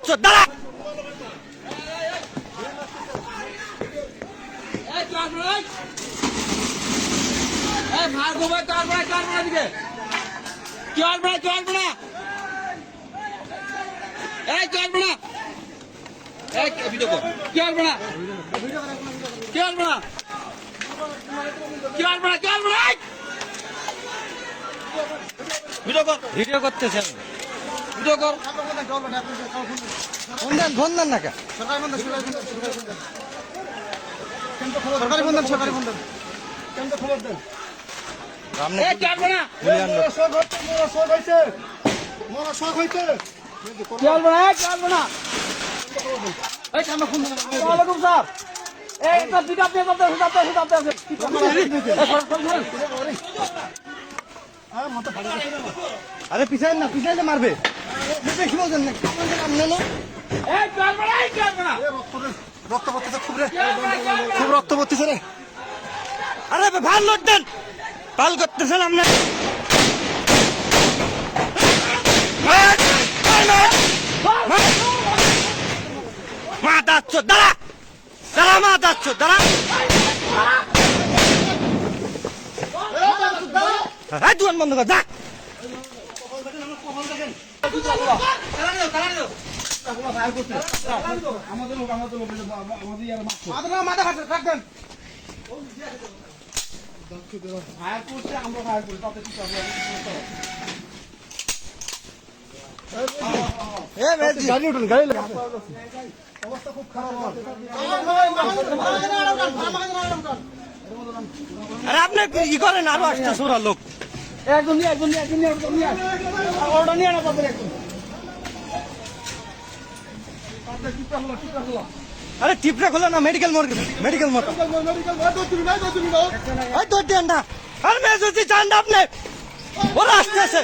মাতাচ্ছ দাঁড়া ভিডিও করতেছেন ভিডিও কর ফোন দেন না কে সরকারি বন্ধন সরকারি বন্ধন কেন খবর দেন আরে পিছাই না মারবে রক্ত পড়তেছে খুব রক্ত পড়তেছে রে আরে ভাল লোক দেন পাল করতেছেন আপনি মাতাচ্ছ দাঁড়া দাঁড়া মাতাচ্ছ দাঁড়া হ্যাঁ দোকান বন্ধ কর যা মাথা খাচ্ছে থাকবেন অবস্থা খুব খারাপ আরে আপনি কি করেন আরো আসতে সোরা লোক একদম ওটা নিয়ে না পাবেন একদম আরে টিপটা খোলা না মেডিকেল মতো তোর দেন না আরে মেয়ে যদি চান না আপনি ওরা আসতেছে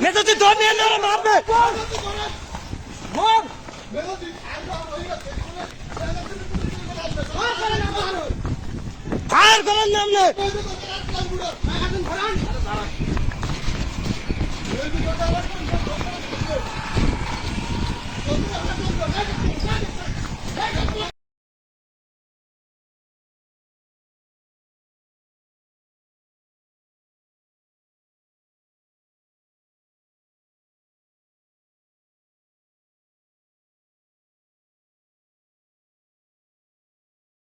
মেয়ে যদি তোর নিয়ে না মারবে ফায়ার করেন না আপনি